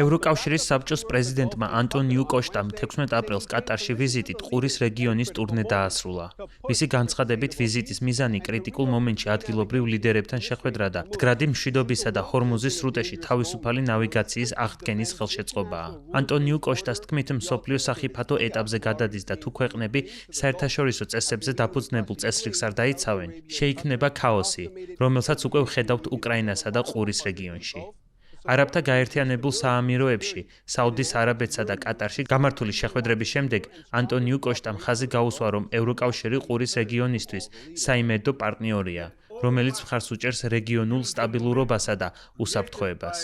ევროკავშირის საბჭოს პრეზიდენტმა ანტონიუ კოშტამ 16 აპრილს კატარში ვიზიტით ყურის რეგიონის ტურნე დაასრულა. მისი განცხადებით ვიზიტის მიზანი კრიტიკულ მომენტში ადგილობრივ ლიდერებთან შეხვედრა და მდგრადი მშვიდობისა და ჰორმუზის სრუტეში თავისუფალი ნავიგაციის აღდგენის ხელშეწყობაა. ანტონიუ კოშტას თქმით, მსოფლიო სახიფათო ეტაპზე გადადის და თუ ქვეყნები საერთაშორისო წესებზე დაფუძნებულ წესრიგს არ დაიცავენ, შეიქმნება ქაოსი, რომელსაც უკვე ვხედავთ უკრაინასა და ყურის რეგიონში. არაბთა გაერთიანებულ საამიროებში, საუდის არაბეთსა და კატარში გამართული შეხვედრების შემდეგ ანტონიუ კოშტამ ხაზი გაუსვა, რომ ევროკავშირი ყურის რეგიონისთვის საიმედო პარტნიორია, რომელიც მხარს უჭერს რეგიონულ სტაბილურობასა და უსაფრთხოებას.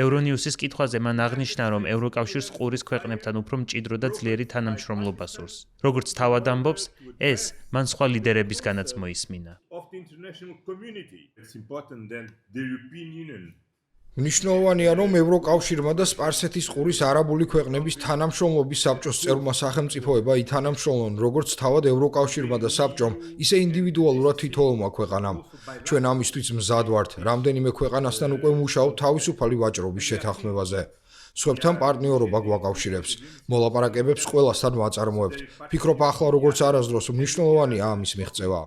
ევრონიუსის კითხვაზე მან აღნიშნა, რომ ევროკავშირს ყურის ქვეყნებთან უფრო მჭიდრო და ძლიერი თანამშრომლობა სურს. როგორც თავად ამბობს, ეს მან სხვა ლიდერებისგანაც მოისმინა. მნიშვნელოვანია, რომ ევროკავშირმა და სპარსეთის ყურის არაბული ქვეყნების თანამშრომლობის საბჭოს წევრმა სახელმწიფოება ითანამშრომლონ როგორც თავად ევროკავშირმა და საბჭომ, ისე ინდივიდუალურად თითოეულმა ქვეყანამ. ჩვენ ამისთვის მზად ვართ, რამდენიმე ქვეყანასთან უკვე ვმუშაობთ თავისუფალი ვაჭრობის შეთანხმებაზე. სხვებთან პარტნიორობა გვაკავშირებს, მოლაპარაკებებს ყველასთან ვაწარმოებთ. ფიქრობ, ახლა როგორც არასდროს მნიშვნელოვანია ამის მიღწევა.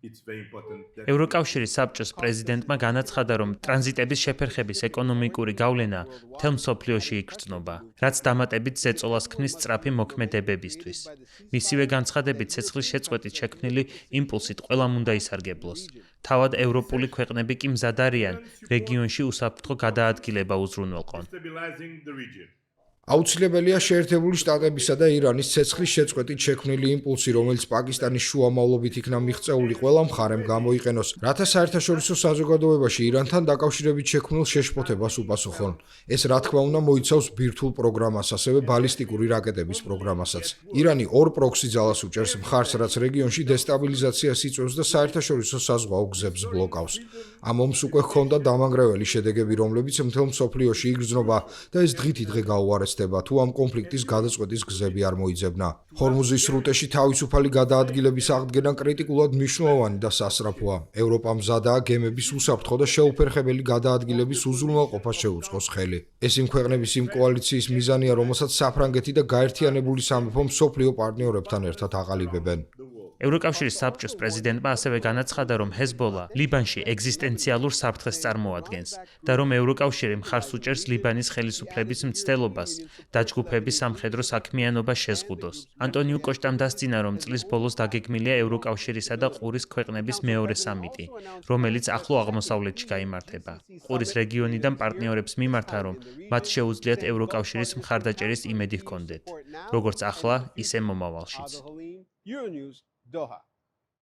ევროკავშირის საბჭოს პრეზიდენტმა განაცხადა, რომ ტრანზიტების შეფერხების ეკონომიკური გავლენა მთელ მსოფლიოში იგრძნობა, რაც დამატებით ზეწოლას ქმნის სწრაფი მოქმედებებისთვის. მისივე განცხადებით, ცეცხლის შეწყვეტით შექმნილი იმპულსით ყველამ უნდა ისარგებლოს. თავად ევროპული ქვეყნები კი მზად არიან რეგიონში უსაფრთხო გადაადგილება უზრუნველყონ. აუცილებელია შეერთებული შტატებისა და ირანის ცეცხლის შეწყვეტით შექმნილი იმპულსი, რომელიც პაკისტანის შუამავლობით იქნა მიღწეული ყველა მხარემ გამოიყენოს, რათა საერთაშორისო საზოგადოებაში ირანთან დაკავშირებით შექმნილ შეშფოთებას უპასუხონ. ეს რა თქმა უნდა მოიცავს ბირთვულ პროგრამას, ასევე ბალისტიკური რაკეტების პროგრამასაც. ირანი ორ პროქსი ძალას უჭერს მხარს, რაც რეგიონში დესტაბილიზაციას იწვევს და საერთაშორისო საზღვაო გზებს ბლოკავს. ამ ომს უკვე ჰქონდა დამანგრეველი შედეგები, რომლებიც მთელ მსოფლიოში იგრძნობა და ეს დღითი დღე გაუარესდება. თუ ამ კონფლიქტის გადაწყვეტის გზები არ მოიძებნა. ჰორმუზის სრუტეში თავისუფალი გადაადგილების აღდგენა კრიტიკულად მნიშვნელოვანი და სასწრაფოა. ევროპა მზადაა გემების უსაფრთხო და შეუფერხებელი გადაადგილების უზრუნველყოფას შეუწყოს ხელი. ეს იმ ქვეყნების იმ კოალიციის მიზანია, რომელსაც საფრანგეთი და გაერთიანებული სამეფო მსოფლიო პარტნიორებთან ერთად აყალიბებენ. ევროკავშირის საბჭოს პრეზიდენტმა ასევე განაცხადა, რომ ჰეზბოლა ლიბანში ეგზისტენციალურ საფრთხეს წარმოადგენს და რომ ევროკავშირი მხარს უჭერს ლიბანის ხელისუფლების მცდელობას დაჯგუფების სამხედრო საქმიანობა შეზღუდოს. ანტონიუ კოშტამ დასძინა, რომ წლის ბოლოს დაგეგმილია ევროკავშირისა და ყურის ქვეყნების მეორე სამიტი, რომელიც ახლო აღმოსავლეთში გაიმართება. ყურის რეგიონიდან პარტნიორებს მიმართა, რომ მათ შეუძლიათ ევროკავშირის მხარდაჭერის იმედი ჰქონდეთ, როგორც ახლა, ისე მომავალშიც. Euronews, Doha.